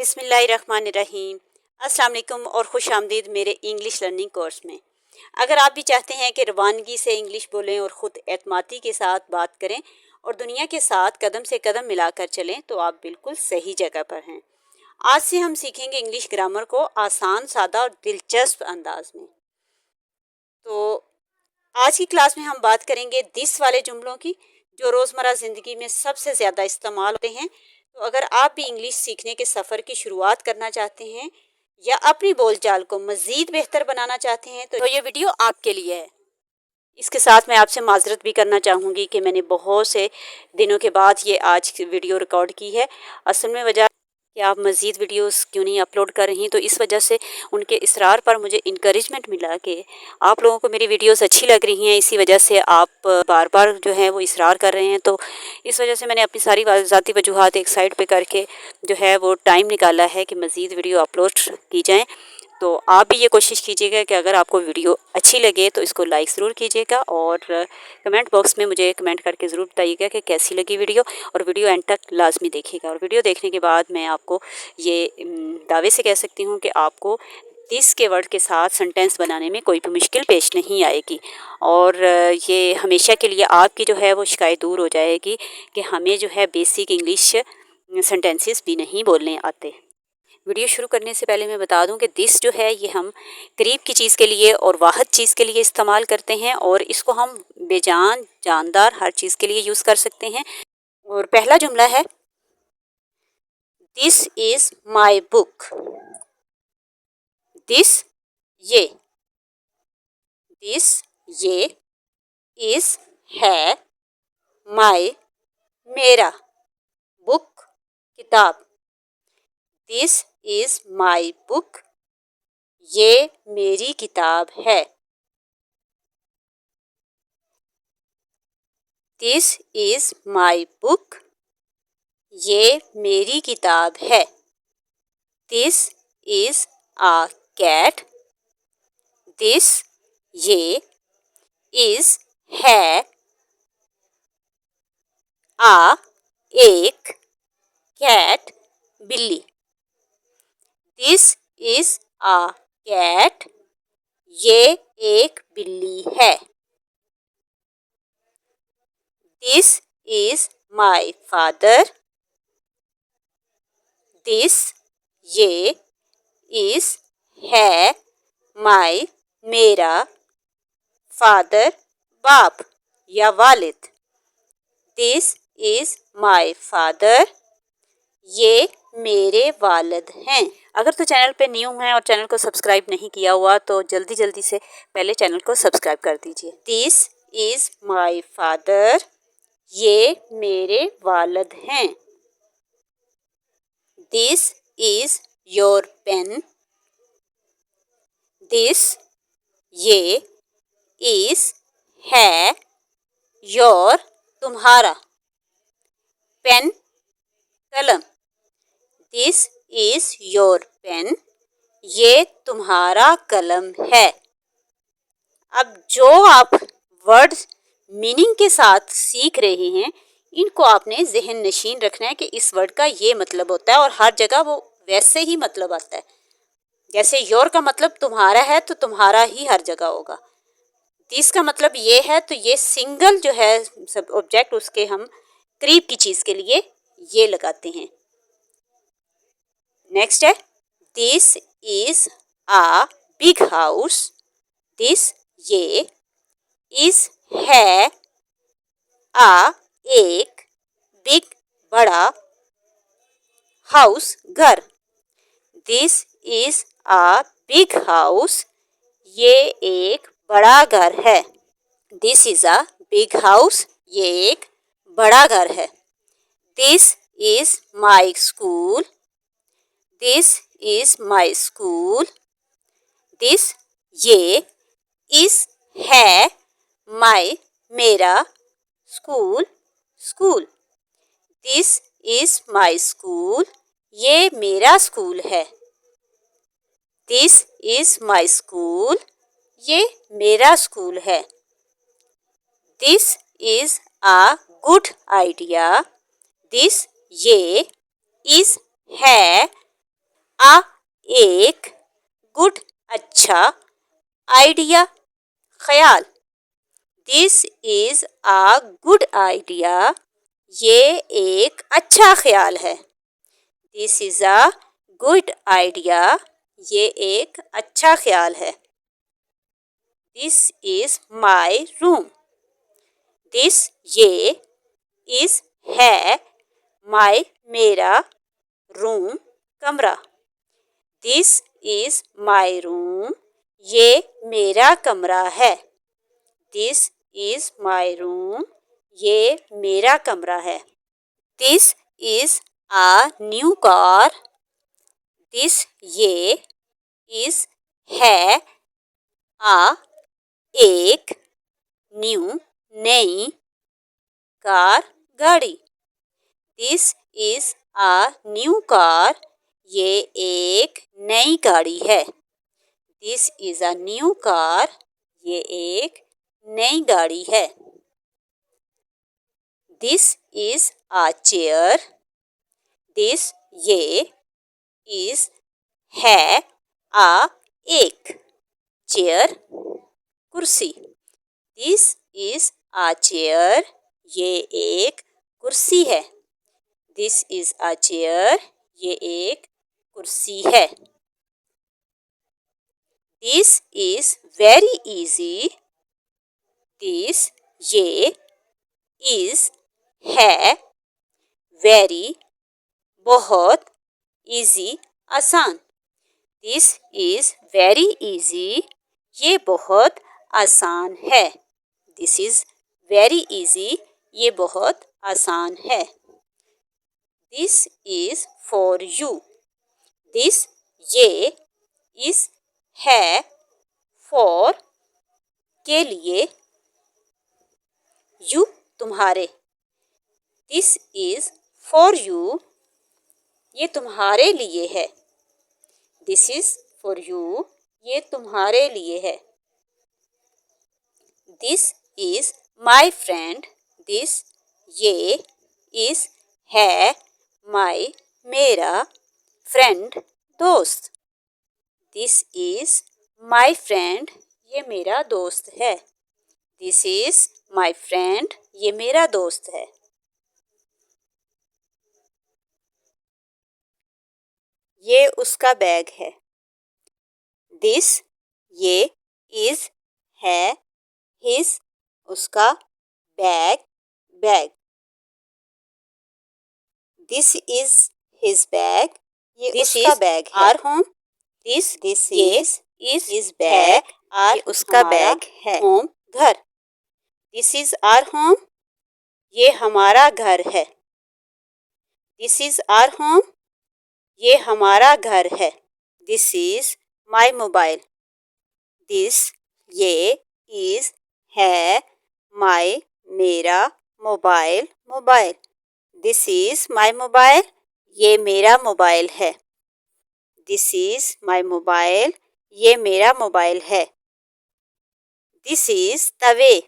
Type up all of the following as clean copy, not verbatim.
बिस्मिल्लाहिर्रहमानिर्रहीम। अस्सलाम वालेकुम और खुश आमदीद मेरे इंग्लिश लर्निंग कोर्स में। अगर आप भी चाहते हैं कि रवानगी से इंग्लिश बोलें और ख़ुद एतमादी के साथ बात करें और दुनिया के साथ कदम से कदम मिलाकर चलें तो आप बिल्कुल सही जगह पर हैं। आज से हम सीखेंगे इंग्लिश ग्रामर को आसान, सादा और दिलचस्प अंदाज में। तो आज की क्लास में हम बात करेंगे दिस वाले जुमलों की, जो रोज़मर्रा ज़िंदगी में सबसे ज़्यादा इस्तेमाल होते हैं। तो अगर आप भी इंग्लिश सीखने के सफ़र की शुरुआत करना चाहते हैं या अपनी बोलचाल को मज़ीद बेहतर बनाना चाहते हैं तो ये वीडियो आपके लिए है। इसके साथ मैं आपसे माजरत भी करना चाहूँगी कि मैंने बहुत से दिनों के बाद ये आज वीडियो रिकॉर्ड की है। असल में वजह कि आप मज़ीद वीडियोस क्यों नहीं अपलोड कर रही, तो इस वजह से उनके इसरार पर मुझे इनकरेजमेंट मिला कि आप लोगों को मेरी वीडियोस अच्छी लग रही हैं, इसी वजह से आप बार बार जो है वो इसरार कर रहे हैं। तो इस वजह से मैंने अपनी सारी ज़ाती वजूहात एक साइड पे करके जो है वो टाइम निकाला है कि मज़ीद वीडियो अपलोड की जाएँ। तो आप भी ये कोशिश कीजिएगा कि अगर आपको वीडियो अच्छी लगे तो इसको लाइक ज़रूर कीजिएगा और कमेंट बॉक्स में मुझे कमेंट करके ज़रूर बताइएगा कि कैसी लगी वीडियो, और वीडियो एंड तक लाजमी देखिएगा। और वीडियो देखने के बाद मैं आपको ये दावे से कह सकती हूँ कि आपको दिस के वर्ड के साथ सेंटेंस बनाने में कोई भी मुश्किल पेश नहीं आएगी, और ये हमेशा के लिए आपकी जो है वो शिकायत दूर हो जाएगी कि हमें जो है बेसिक इंग्लिश सेंटेंसेस भी नहीं बोलने आते। वीडियो शुरू करने से पहले मैं बता दूं कि दिस जो है ये हम करीब की चीज़ के लिए और वाहद चीज़ के लिए इस्तेमाल करते हैं, और इसको हम बेजान, जानदार हर चीज़ के लिए यूज़ कर सकते हैं। और पहला जुमला है this is my book. This ये, दिस ये, इज़ है, माई मेरा, बुक किताब। दिस इज़ माई बुक, ये मेरी किताब है। दिस इज़ माई बुक, ये मेरी किताब है। This is a cat. This ये, इज़ है, आ एक, कैट बिल्ली। दिस इज़ आ कैट, ये एक बिल्ली है। This is my father. This ये, इज़ है, माई मेरा, फादर बाप या वालिद। दिस इज़ माई फादर, ये मेरे वालिद हैं। अगर तो चैनल पे न्यू हैं और चैनल को सब्सक्राइब नहीं किया हुआ तो जल्दी जल्दी से पहले चैनल को सब्सक्राइब कर दीजिए। दिस इज़ माई फादर, ये मेरे वालिद हैं। This is your pen. This ये, इज़ है, योर तुम्हारा, पेन कलम। दिस इज़ योर पेन, ये तुम्हारा कलम है। अब जो आप वर्ड मीनिंग के साथ सीख रहे हैं, इनको आपने ज़हन नशीन रखना है कि इस वर्ड का ये मतलब होता है, और हर जगह वो वैसे ही मतलब आता है। जैसे योर का मतलब तुम्हारा है तो तुम्हारा ही हर जगह होगा। दिस का मतलब ये है तो ये सिंगल जो है सब ऑब्जेक्ट उसके हम करीब की चीज़ के लिए ये लगाते हैं। नेक्स्ट है this is a big house. This ये, इज़ है, आ एक, बिग बड़ा, हाउस घर। This is a big house, ये एक बड़ा घर है। This is a big house, ये एक बड़ा घर है। This is my school. This is my school, this ये, इज़ है, माई मेरा, school school. This is my school, ये मेरा स्कूल है। दिस इज़ माई स्कूल, ये मेरा स्कूल है। This is a good idea. This ये, इज़ है, अच्छा आइडिया ख्याल। This is a good idea, ये एक अच्छा ख्याल है। This is a good idea, ये एक अच्छा ख्याल है। This is my room. This ये इज है माई मेरा रूम कमरा। दिस इज माई रूम, ये मेरा कमरा है। दिस इज माई रूम, ये मेरा कमरा है। This is a new car. This ये इज है आ एक न्यू नई कार गाड़ी। This is a new car, ये एक नई गाड़ी है। This is a new car, ये एक नई गाड़ी है। This is a chair. This ये इज है आ एक चेयर कुर्सी। दिस इज अ चेयर, ये एक कुर्सी है। दिस इज अ चेयर, ये एक कुर्सी है। This is very easy. This ये इज है वेरी बहुत इजी आसान। दिस इज वेरी इजी, ये बहुत आसान है। दिस इज वेरी इजी, ये बहुत आसान है। This is for you. This ये इज है फॉर के लिए यू तुम्हारे। दिस इज फॉर यू, ये तुम्हारे लिए है। दिस इज फॉर यू, ये तुम्हारे लिए है। This is my friend. This ये इज है माई मेरा फ्रेंड दोस्त। दिस इज माई फ्रेंड, ये मेरा दोस्त है। दिस इज माई फ्रेंड, ये मेरा दोस्त है। ये उसका बैग है। दिस ये इज है हिज उसका bag bag. This is his bag, ये This उसका is बैग है। our home. दिस ये इज is बैग, our ये उसका हमारा बैग है। home घर। दिस इज आर होम, ये हमारा घर है। दिस इज आर होम, ये हमारा घर है। This is my mobile. This ये इज है माई मेरा mobile mobile. This is my mobile, ये मेरा मोबाइल है। दिस इज माई मोबाइल, ये मेरा मोबाइल है। This is the way.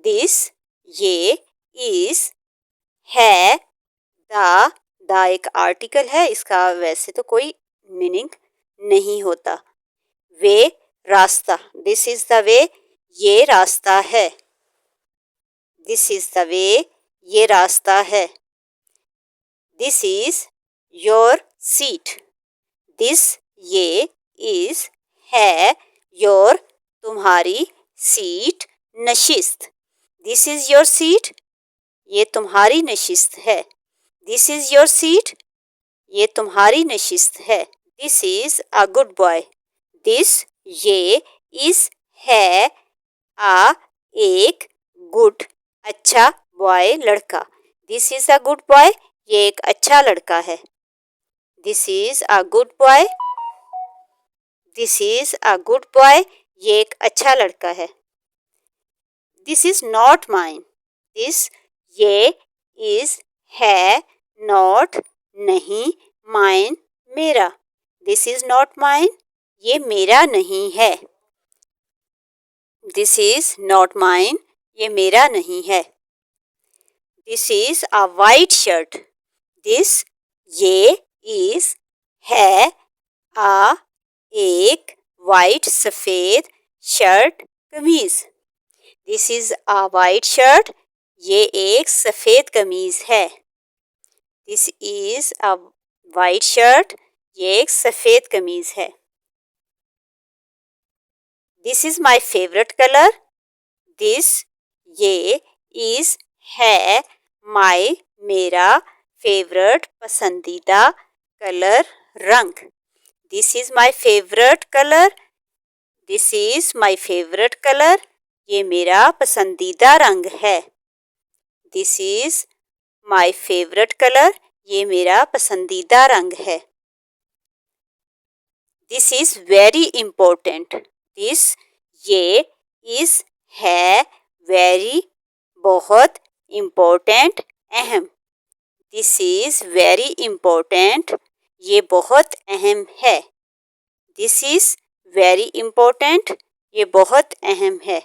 This ये इज है द एक आर्टिकल है, इसका वैसे तो कोई मीनिंग नहीं होता। वे रास्ता। दिस इज द वे, ये रास्ता है। दिस इज द वे, ये रास्ता है। This is your seat. This ये इज है योर तुम्हारी सीट नशिस्त। दिस इज योर सीट, ये तुम्हारी नशिस्त है। दिस इज योर सीट, ये तुम्हारी नशिस्त है। This is a good boy. This ये इज है आ एक गुड अच्छा बॉय लड़का। This is a good boy, ये एक अच्छा लड़का है। This is a good boy, this is a good boy, ये एक अच्छा लड़का है। This is not mine. This ये इज है नॉट नहीं माइन मेरा। दिस इज नॉट माइन, ये मेरा नहीं है। दिस इज नॉट माइन, ये मेरा नहीं है। This is a white shirt. This ये इज है आ एक वाइट सफ़ेद shirt kameez. This is a white shirt, ये एक सफ़ेद कमीज़ है। This is a white shirt, ये एक सफ़ेद कमीज़ है। This is my favourite colour, this ये इज़ है माई मेरा फेवरेट पसंदीदा कलर रंग। This is my favourite colour, this is my favourite colour, ये मेरा पसंदीदा रंग है। This is my favourite colour, ये मेरा पसंदीदा रंग है। This is very important, this ये इज़ है वेरी बहुत इम्पोर्टेंट अहम। दिस इज़ वेरी इम्पोर्टेंट, ये बहुत अहम है। दिस इज़ वेरी इम्पोर्टेंट, ये बहुत अहम है।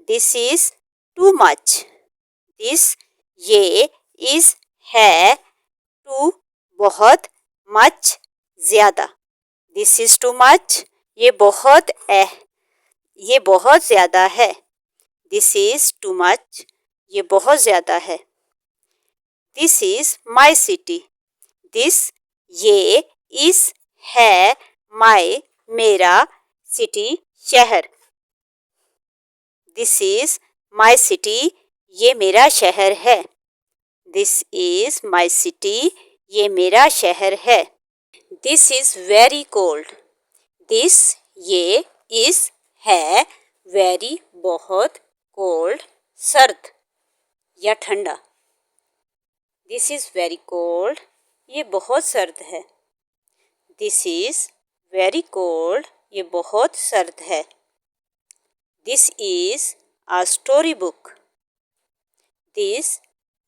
This is too much, this ये इज़ है टू बहुत मच ज़्यादा। दिस इज़ टू मच, ये बहुत ज़्यादा है। दिस इज़ टू मच, ये बहुत ज़्यादा है। This is my city, this ये इज़ है माई मेरा सिटी शहर। दिस इज़ माई सिटी, ये मेरा शहर है। दिस इज़ माई सिटी, ये मेरा शहर है। This is very cold, this ये इज़ है वेरी बहुत कोल्ड सर्द या ठंडा। दिस इज़ वेरी कोल्ड, ये बहुत सर्द है। दिस इज़ वेरी कोल्ड, ये बहुत सर्द है। This is a story book, this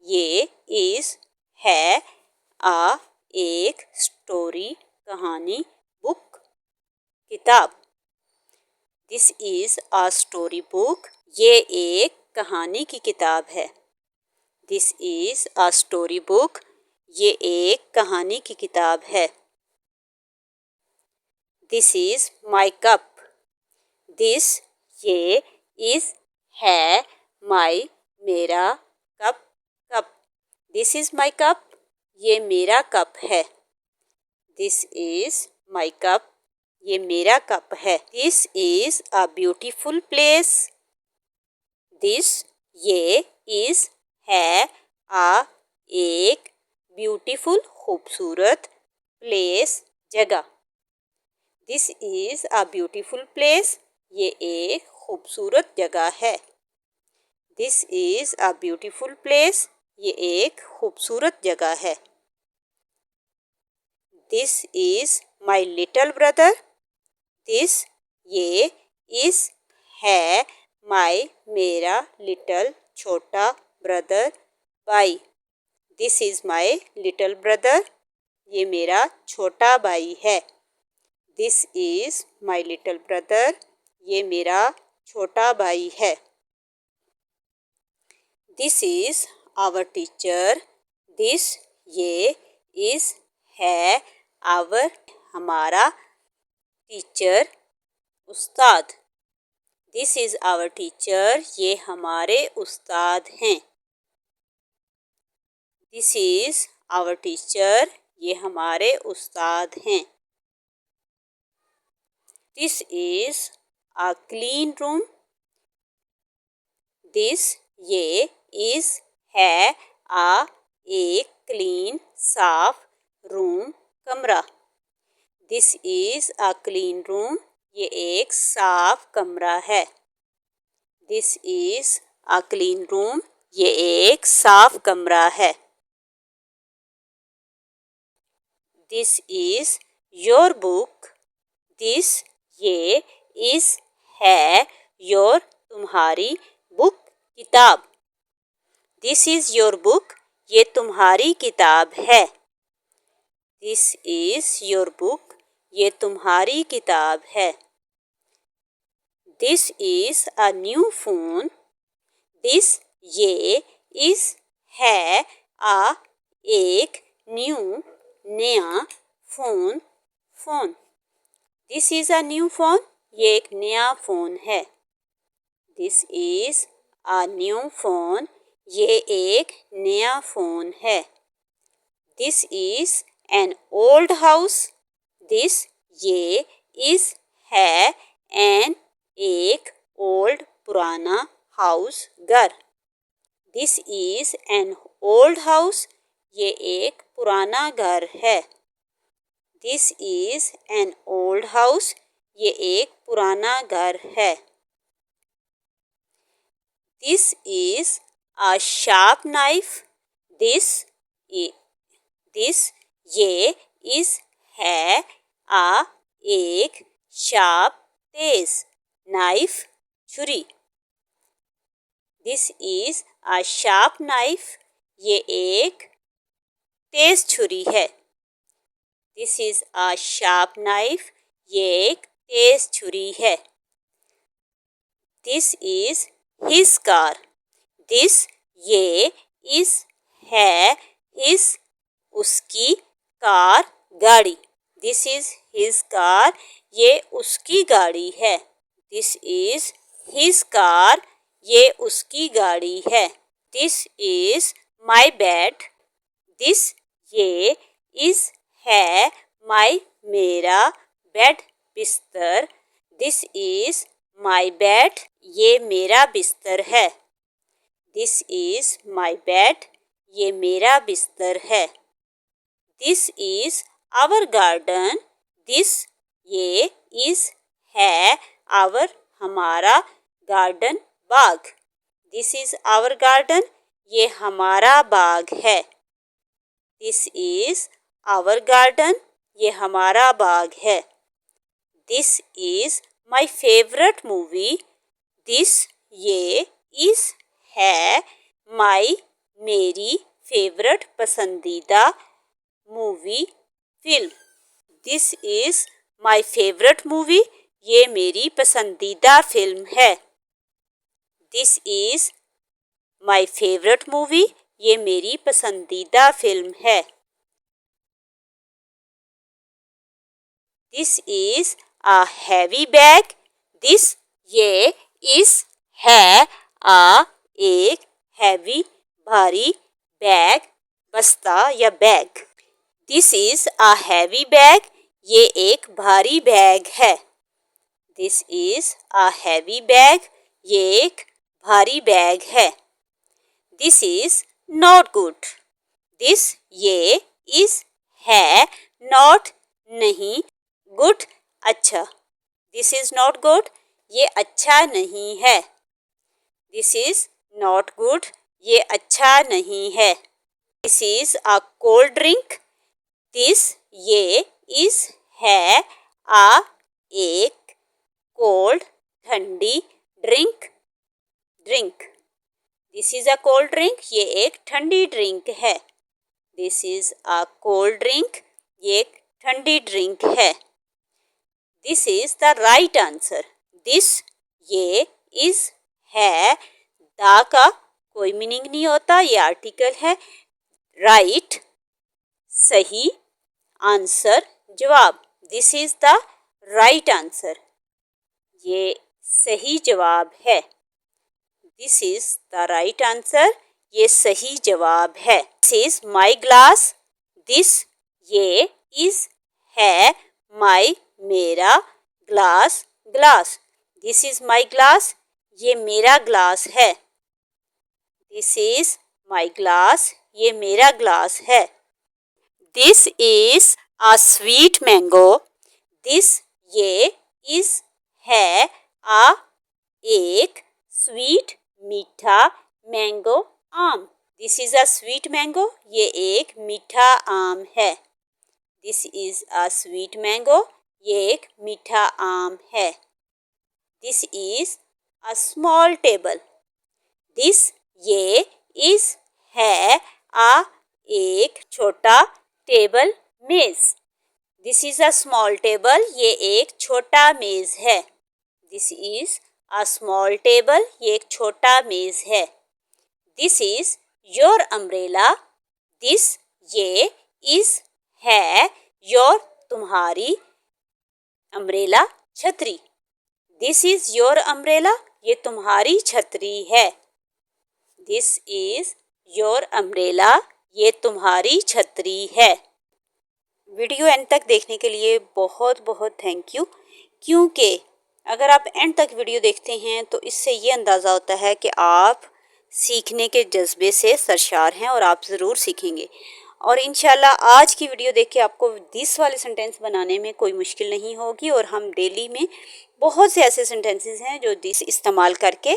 ये इज़ है आ एक स्टोरी कहानी बुक किताब। This is a story book, ये एक कहानी की किताब है। This is a story book, ये एक कहानी की किताब है। This is my cup, this ये इज़ है माई मेरा cup cup. This is my cup, ये मेरा कप है। दिस इज़ माई कप, ये मेरा कप है। This is a beautiful place, this ये इज़ है आ एक ब्यूटीफुल खूबसूरत प्लेस जगह। This is a beautiful place, ये एक खूबसूरत जगह है। This is a beautiful place, ये एक खूबसूरत जगह है। This is my little brother, this ये इज़ है माई मेरा लिटल छोटा ब्रदर भाई। This is my little brother, ये मेरा छोटा भाई है। This is my little brother, ये मेरा छोटा भाई है। This is our teacher, this ये इज़ है आवर हमारा टीचर उस्ताद। दिस इज़ आवर टीचर, ये हमारे उस्ताद हैं। दिस इज़ आवर टीचर, ये हमारे उस्ताद हैं। This is a clean room, this ये इज़ है आ एक क्लीन साफ रूम कमरा। This is a clean room, ये एक साफ कमरा है। This is a clean room, ये एक साफ कमरा है। This is your book, this ये इज़ है योर तुम्हारी बुक किताब। दिस इज़ योर बुक, ये तुम्हारी किताब है। दिस इज़ योर बुक, ये तुम्हारी किताब है। This is a new phone, this ये इज़ है आ एक न्यू नया phone. This is a new phone, ये एक नया फ़ोन है। This is a new phone, ये एक नया फ़ोन है। This is an old house, this ये इज़ है एन एक ओल्ड पुराना हाउस घर। This is an old house, ये एक पुराना घर है। This is an old house, ये एक पुराना घर है। This is a sharp knife, this this ये इज़ है आ एक शार्प तेज नाइफ छुरी। This is a sharp knife, ये एक तेज छुरी है। This is a sharp knife, ये एक तेज छुरी है। This is his car, this ये इज़ है हिज उसकी कार गाड़ी। दिस इज़ हिज कार, ये उसकी गाड़ी है। दिस इज़ हिज कार, ये उसकी गाड़ी है। This is my bed, this ये इज़ है माई मेरा बेड बिस्तर। दिस इज़ माई बेड, ये मेरा बिस्तर है। दिस इज़ माई बेड, ये मेरा बिस्तर है। This is our garden, this ये इज़ है आवर हमारा गार्डन बाग। दिस इज़ आवर गार्डन, ये हमारा बाग है। दिस इज़ आवर गार्डन, ये हमारा बाग है। This is my favourite movie, this ये इज़ है माई मेरी फेवरेट पसंदीदा movie film. This is my favourite movie, ये मेरी पसंदीदा फिल्म है। This is my favourite movie, ये मेरी पसंदीदा फिल्म है। This is a heavy bag, this ये इज़ है आ एक हैवी भारी बैग बस्ता या bag. This is a heavy bag, ये एक भारी बैग है। This is a heavy bag, ये एक भारी बैग है। This is not good, this ये इज़ है नॉट नहीं गुड अच्छा। दिस इज़ नॉट गुड, ये अच्छा नहीं है। दिस इज़ नॉट गुड, ये अच्छा नहीं है। This is a cold drink, this ये इज़ है आ एक कोल्ड ठंडी drink. This is a cold drink, ये एक ठंडी ड्रिंक है। This is a cold drink, ये एक ठंडी ड्रिंक है। This is the right answer, this ये इज़ है द का कोई मीनिंग नहीं होता, ये आर्टिकल है। राइट सही, आंसर जवाब। This is the right answer, ये सही जवाब है। This is the right answer, ये सही जवाब है। This is my glass, this ये इज़ है माई मेरा glass. This is my glass, ये मेरा ग्लास है। दिस इज़ माई ग्लास, ये मेरा ग्लास है। This is a sweet mango, this ये इज़ है आ एक स्वीट मीठा मैंगो आम। This is a sweet mango, ये एक मीठा आम है। This is a sweet mango, ये एक मीठा आम है। This is a small table, this ये इज़ है आ एक छोटा टेबल मेज़। This is a small table, ये एक छोटा मेज़ है। This is a small table, ये एक छोटा मेज़ है। This is your umbrella, this ये इज़ है योर तुम्हारी अम्ब्रेला छतरी। दिस इज योर अम्ब्रेला, ये तुम्हारी छतरी है। दिस इज योर अम्ब्रेला, ये तुम्हारी छतरी है। वीडियो एंड तक देखने के लिए बहुत बहुत थैंक यू, क्योंकि अगर आप एंड तक वीडियो देखते हैं तो इससे ये अंदाज़ा होता है कि आप सीखने के जज्बे से सरशार हैं और आप ज़रूर सीखेंगे। और इंशाल्लाह आज की वीडियो देख के आपको दिस वाले सेंटेंस बनाने में कोई मुश्किल नहीं होगी। और हम डेली में बहुत से ऐसे सेंटेंसेस हैं जो दिस इस्तेमाल करके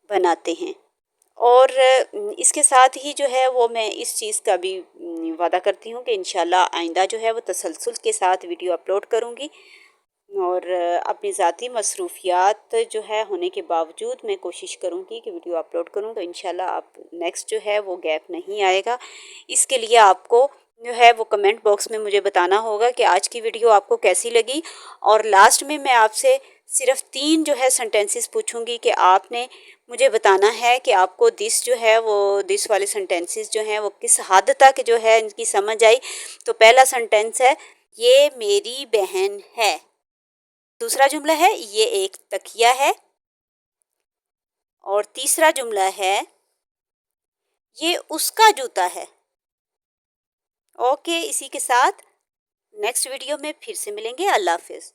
बनाते हैं। और इसके साथ ही जो है वो मैं इस चीज़ का भी वादा करती हूँ कि इंशाल्लाह आइंदा जो है वो तसलसल के साथ वीडियो अपलोड करूँगी। और अपनी ज़ाती मसरूफियात जो है होने के बावजूद मैं कोशिश करूँगी कि वीडियो अपलोड करूँ, तो इंशाल्लाह आप नेक्स्ट जो है वो गैप नहीं आएगा। इसके लिए आपको जो है वो कमेंट बॉक्स में मुझे बताना होगा कि आज की वीडियो आपको कैसी लगी। और लास्ट में मैं आपसे सिर्फ 3 जो है सेंटेंसेस पूछूंगी कि आपने मुझे बताना है कि आपको दिस जो है वो दिस वाले सेंटेंसेस जो हैं वो किस हद तक जो है इनकी समझ आई। तो पहला सेंटेंस है, ये मेरी बहन है। दूसरा जुमला है, ये एक तकिया है। और तीसरा जुमला है, ये उसका जूता है। ओके, इसी के साथ नेक्स्ट वीडियो में फिर से मिलेंगे। अल्लाह हाफिज़।